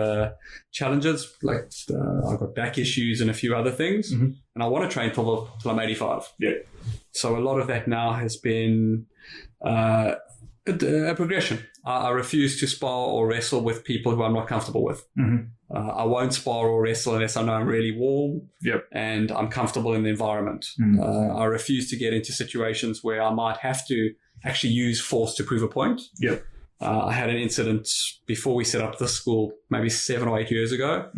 challenges. Like I've got back issues and a few other things, and I want to train till I'm 85. So a lot of that now has been a progression. I refuse to spar or wrestle with people who I'm not comfortable with. I won't spar or wrestle unless I know I'm really warm and I'm comfortable in the environment. I refuse to get into situations where I might have to actually use force to prove a point. I had an incident before we set up this school, maybe 7 or 8 years ago.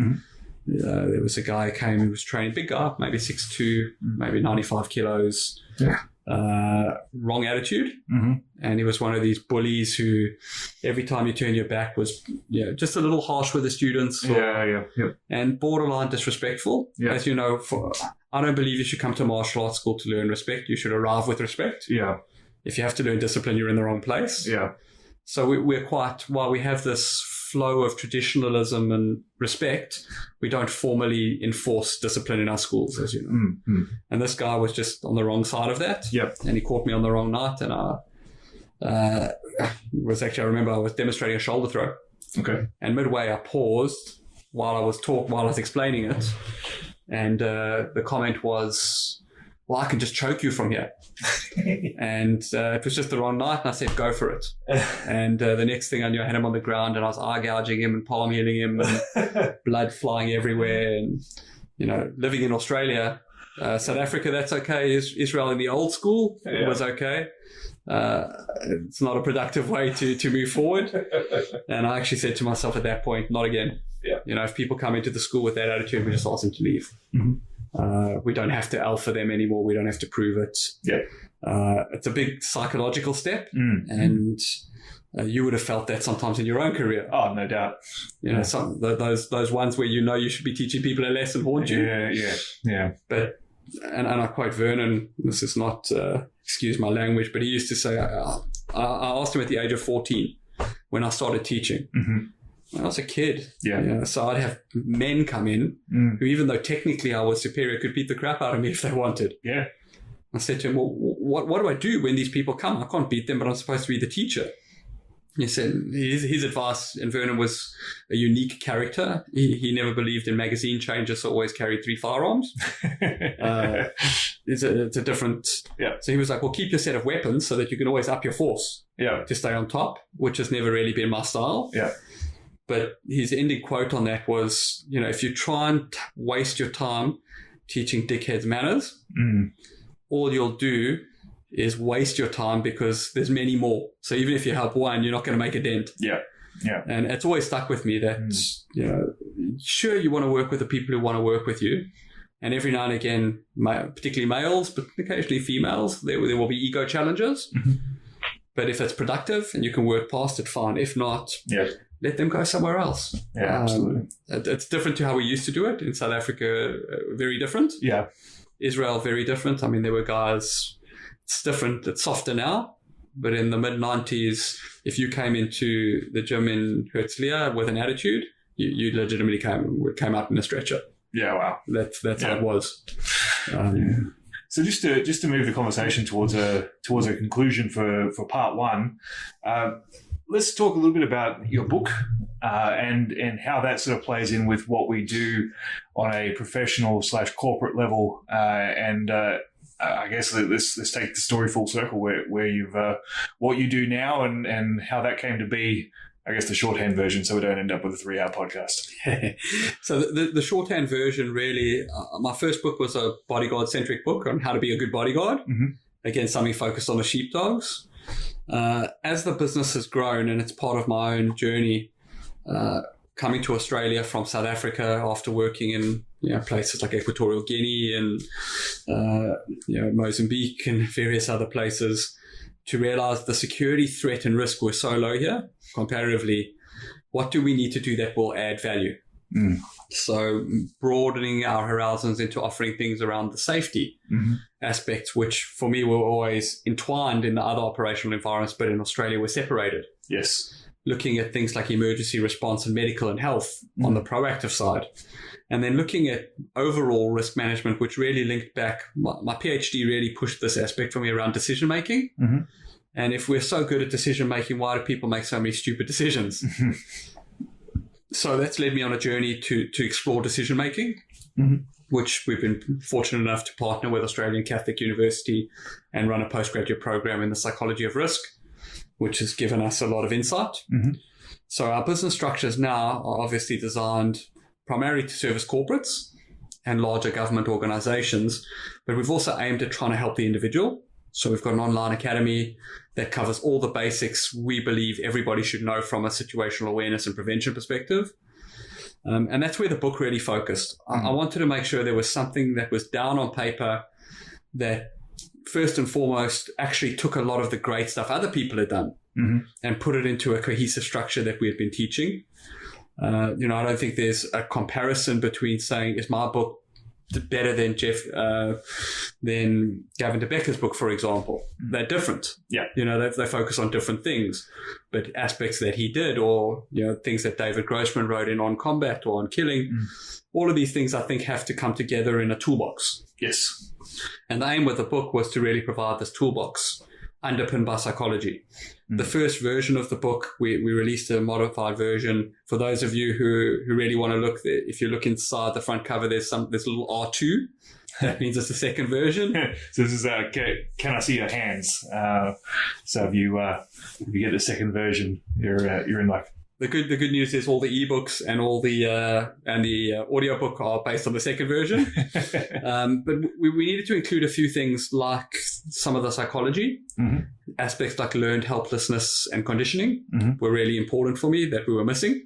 There was a guy who came, he was training, big guy, maybe 6'2", maybe 95 kilos. Yeah. Wrong attitude. And he was one of these bullies who every time you turn your back was just a little harsh with the students. And borderline disrespectful. Yeah. As you know, I don't believe you should come to martial arts school to learn respect. You should arrive with respect. Yeah. If you have to learn discipline, you're in the wrong place. Yeah. So we're quite, while we have this flow of traditionalism and respect, we don't formally enforce discipline in our schools, as you know. And this guy was just on the wrong side of that. Yep. And he caught me on the wrong night. And I remember I was demonstrating a shoulder throw. Okay. And midway I paused while I was explaining it. And the comment was, well, I can just choke you from here. And it was just the wrong night, and I said, go for it. And the next thing I knew, I had him on the ground, and I was eye gouging him and palm healing him, and blood flying everywhere. And, living in Australia, South Africa, that's okay. Israel in the old school was okay. It's not a productive way to move forward. And I actually said to myself at that point, not again. Yeah. If people come into the school with that attitude, we just ask them to leave. We don't have to alpha them anymore. We don't have to prove it. Yeah. It's a big psychological step, and you would have felt that sometimes in your own career. Oh, no doubt. Some those ones where you should be teaching people a lesson haunt you. Yeah. But and I quote Vernon. This is not excuse my language, but he used to say, I asked him at the age of 14 when I started teaching. When I was a kid, so I'd have men come in who, even though technically I was superior, could beat the crap out of me if they wanted. Yeah. I said to him, well, what do I do when these people come? I can't beat them, but I'm supposed to be the teacher. He said his advice, and Vernon was a unique character. He never believed in magazine changes, so always carried 3 firearms. It's a different... Yeah. So he was like, well, keep your set of weapons so that you can always up your force to stay on top, which has never really been my style. Yeah. But his ending quote on that was, if you try and waste your time teaching dickheads manners, all you'll do is waste your time, because there's many more. So even if you help one, you're not going to make a dent. Yeah. Yeah. And it's always stuck with me that, sure, you want to work with the people who want to work with you. And every now and again, particularly males, but occasionally females, there will be ego challenges. But if it's productive and you can work past it, fine. If not, let them go somewhere else. Yeah, absolutely. It's different to how we used to do it. In South Africa, very different. Yeah. Israel, very different. I mean, there were guys, it's different. It's softer now. But in the mid-90s, if you came into the gym in Herzliya with an attitude, you legitimately came out in a stretcher. Yeah, wow. That's how it was. So just to move the conversation towards a conclusion for part one, let's talk a little bit about your book and how that sort of plays in with what we do on a professional / corporate level. I guess let's take the story full circle where you've what you do now and how that came to be. I guess the shorthand version, so we don't end up with a 3-hour podcast. So the shorthand version, really, my first book was a bodyguard-centric book on how to be a good bodyguard. Again, something focused on the sheepdogs. As the business has grown, and it's part of my own journey, coming to Australia from South Africa after working in places like Equatorial Guinea and Mozambique and various other places, to realize the security threat and risk were so low here comparatively. What do we need to do that will add value? So broadening our horizons into offering things around the safety aspects, which for me were always entwined in the other operational environments, but in Australia were separated. Yes. Looking at things like emergency response and medical and health on the proactive side. And then looking at overall risk management, which really linked back, my PhD really pushed this aspect for me around decision making. And if we're so good at decision making, why do people make so many stupid decisions? So that's led me on a journey to explore decision making, which we've been fortunate enough to partner with Australian Catholic University and run a postgraduate program in the psychology of risk, which has given us a lot of insight. So our business structures now are obviously designed primarily to service corporates and larger government organizations, but we've also aimed at trying to help the individual. So we've got an online academy that covers all the basics we believe everybody should know from a situational awareness and prevention perspective. And that's where the book really focused. I wanted to make sure there was something that was down on paper that first and foremost actually took a lot of the great stuff other people had done and put it into a cohesive structure that we had been teaching. I don't think there's a comparison between saying, is my book better than than Gavin de Becker's book, for example? They're different. Yeah. They focus on different things, but aspects that he did, or, things that David Grossman wrote in On Combat or On Killing, all of these things I think have to come together in a toolbox. Yes. And the aim with the book was to really provide this toolbox underpinned by psychology. The first version of the book, we released a modified version. For those of you who really want to look, if you look inside the front cover, there's little R2. That means it's the second version. So this is Can I See Your Hands? So if you get the second version, you're in luck. The good news is all the ebooks and all the audiobook are based on the second version. But we needed to include a few things like some of the psychology aspects, like learned helplessness and conditioning were really important for me that we were missing.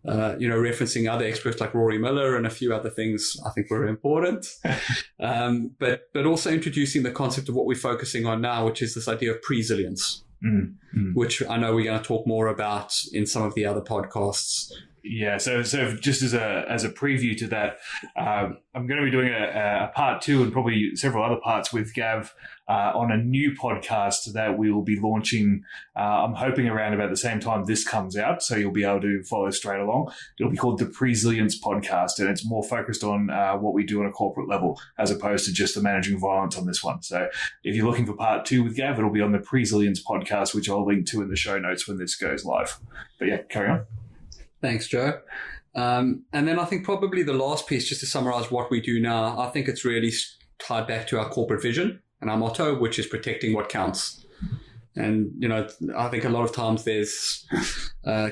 Referencing other experts like Rory Miller and a few other things I think were important. But also introducing the concept of what we're focusing on now, which is this idea of presilience. Which I know we're going to talk more about in some of the other podcasts. Yeah, so just as a preview to that, I'm going to be doing a part 2 and probably several other parts with Gav on a new podcast that we will be launching. I'm hoping around about the same time this comes out, so you'll be able to follow straight along. It'll be called the Presilience Podcast, and it's more focused on what we do on a corporate level as opposed to just the managing violence on this one. So if you're looking for part 2 with Gav, it'll be on the Presilience Podcast, which I'll link to in the show notes when this goes live. But yeah, carry on. Thanks, Joe. And then I think probably the last piece, just to summarize what we do now, I think it's really tied back to our corporate vision and our motto, which is protecting what counts. And, I think a lot of times there's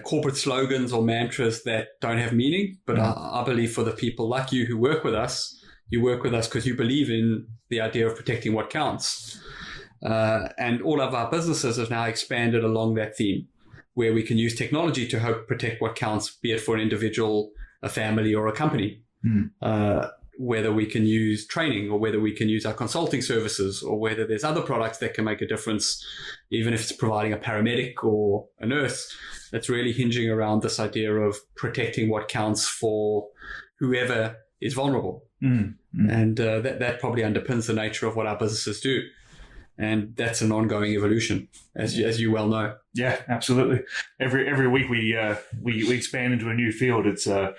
corporate slogans or mantras that don't have meaning, but I believe for the people like you who work with us, you work with us because you believe in the idea of protecting what counts. And all of our businesses have now expanded along that theme, where we can use technology to help protect what counts, be it for an individual, a family, or a company. Whether we can use training, or whether we can use our consulting services, or whether there's other products that can make a difference, even if it's providing a paramedic or a nurse. That's really hinging around this idea of protecting what counts for whoever is vulnerable. And that probably underpins the nature of what our businesses do. And that's an ongoing evolution, as you well know. Yeah, absolutely. Every week we expand into a new field. It's a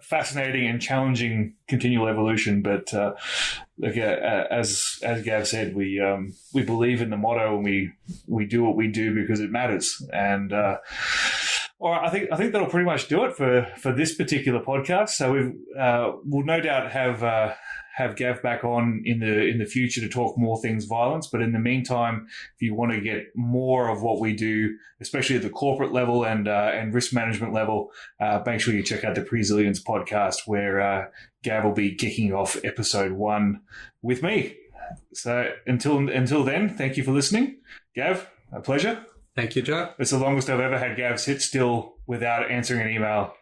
fascinating and challenging continual evolution. But as Gav said, we believe in the motto, and we do what we do because it matters. And all right, I think that'll pretty much do it for this particular podcast. So we'll no doubt have Gav back on in the future to talk more things violence. But in the meantime, if you want to get more of what we do, especially at the corporate level and risk management level, make sure you check out the Presilience Podcast, where Gav will be kicking off episode 1 with me. So until then, thank you for listening. Gav, a pleasure. Thank you, Joe. It's the longest I've ever had Gav sit still without answering an email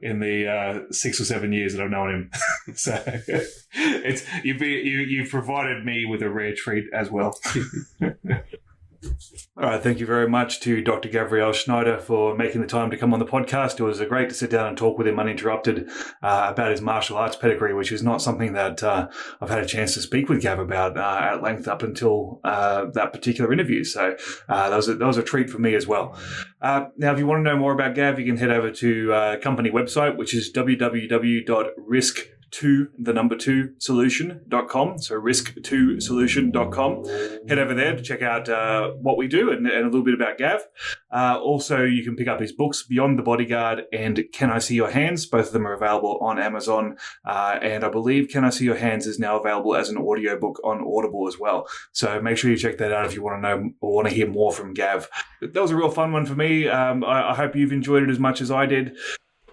in the 6 or 7 years that I've known him. So you've provided me with a rare treat as well. All right, thank you very much to Dr. Gav Schneider for making the time to come on the podcast. It was great to sit down and talk with him uninterrupted about his martial arts pedigree, which is not something that I've had a chance to speak with Gav about at length up until that particular interview. So that was a treat for me as well. Now, if you want to know more about Gav, you can head over to company website, which is www.risk2solution.com. So risk2solution.com. Head over there to check out what we do and a little bit about Gav. Also, you can pick up his books, Beyond the Bodyguard and Can I See Your Hands? Both of them are available on Amazon. And I believe Can I See Your Hands is now available as an audiobook on Audible as well. So make sure you check that out if you want to know or want to hear more from Gav. That was a real fun one for me. I hope you've enjoyed it as much as I did.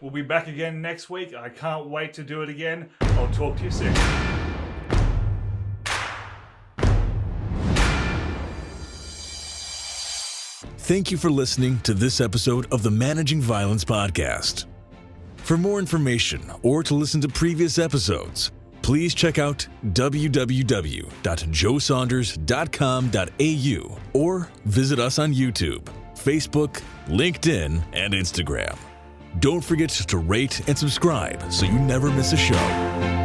We'll be back again next week. I can't wait to do it again. I'll talk to you soon. Thank you for listening to this episode of the Managing Violence podcast. For more information or to listen to previous episodes, please check out www.joesaunders.com.au or visit us on YouTube, Facebook, LinkedIn, and Instagram. Don't forget to rate and subscribe so you never miss a show.